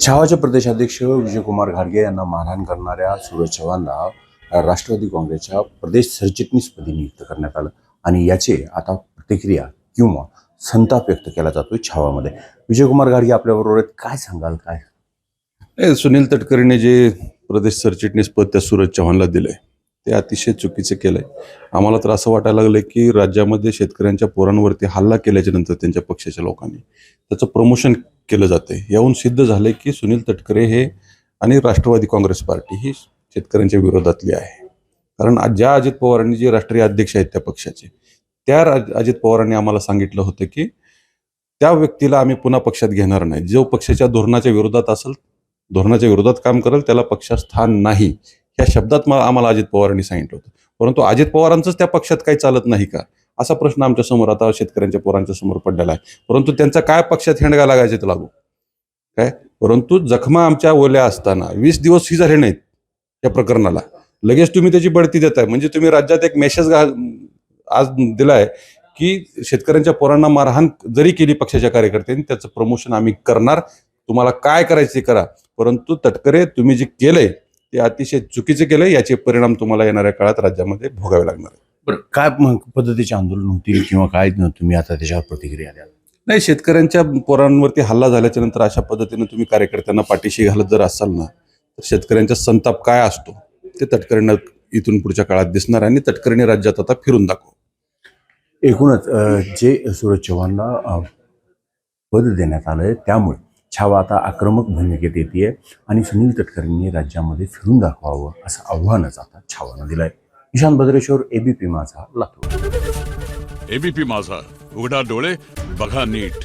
छावाचे प्रदेशाध्यक्ष विजयकुमार घाडगे यांना मारहाण करणाऱ्या सूरज चव्हाणला राष्ट्रवादी काँग्रेसच्या प्रदेश सरचिटणीसपदी नियुक्त करण्यात आलं आणि याचे आता प्रतिक्रिया किंवा संताप व्यक्त केला जातोय छावामध्ये. विजयकुमार घाडगे आपल्याबरोबर आहेत, काय सांगाल? काय सुनील तटकरेने जे प्रदेश सरचिटणीस पद त्या सूरज चव्हाणला दिलंय ते अतिशय चुकीचं केलंय. आम्हाला तर असं वाटायला लागलंय की राज्यामध्ये शेतकऱ्यांच्या पोरांवरती हल्ला केल्याच्या नंतर त्यांच्या पक्षाच्या लोकांनी त्याचं प्रमोशन केलं जातंय. याहून सिद्ध झालंय की सुनील तटकरे हे आणि राष्ट्रवादी काँग्रेस पार्टी ही शेतकऱ्यांच्या विरोधातली आहे. कारण ज्या अजित पवारांनी जे राष्ट्रीय अध्यक्ष आहेत त्या पक्षाचे, त्या अजित पवारांनी आम्हाला सांगितलं होतं की त्या व्यक्तीला आम्ही पुन्हा पक्षात घेणार नाही. जो पक्षाच्या धोरणाच्या विरोधात असेल, धोरणाच्या विरोधात काम करेल त्याला पक्षात स्थान नाही, ह्या शब्दात आम्हाला अजित पवारांनी सांगितलं होतं. परंतु अजित पवारांचंच त्या पक्षात काही चालत नाही का, असा प्रश्न आमच्या समोर आता शेतकऱ्यांच्या पोरांच्या समोर पडलेला आहे. परंतु त्यांचा काय पक्षात हेंडगा लागायचे तर लागू काय. परंतु जखमा आमच्या ओल्या असताना 20 दिवस ही झाले नाहीत या प्रकरणाला, लगेच तुम्ही त्याची बढती देताय. म्हणजे तुम्ही राज्यात एक मेसेज आज दिलाय की शेतकऱ्यांच्या पोरांना मारहाण जरी केली पक्षाच्या कार्यकर्त्यांनी त्याचं प्रमोशन आम्ही करणार, तुम्हाला काय करायचे करा. परंतु तटकरे तुम्ही जे केलंय ते अतिशय चुकीचे केलंय, याचे परिणाम तुम्हाला येणाऱ्या काळात राज्यामध्ये भोगावे लागणार आहे. बरं, काय पद्धतीचे आंदोलन होतील किंवा काय तुम्ही आता त्याच्यावर प्रतिक्रिया द्याल? नाही, शेतकऱ्यांच्या पोरांवरती हल्ला झाल्याच्या नंतर अशा पद्धतीने तुम्ही कार्यकर्त्यांना पाठीशी घालत जर असाल ना, तर शेतकऱ्यांचा संताप काय असतो ते तटकरेंना इथून पुढच्या काळात दिसणार आणि तटकरेने राज्यात आता फिरून दाखव. एकूणच जे सूरज चव्हाणला पद देण्यात आलंय त्यामुळे छावा आता आक्रमक भूमिकेत येते आणि सुनील तटकरेंनी राज्यामध्ये फिरून दाखवावं असं आव्हानच आता छावानं दिलंय. ईशान भद्रेश्वर, एबीपी माझा, लातूर. एबीपी माझा, उघडा डोळे बघा नीट.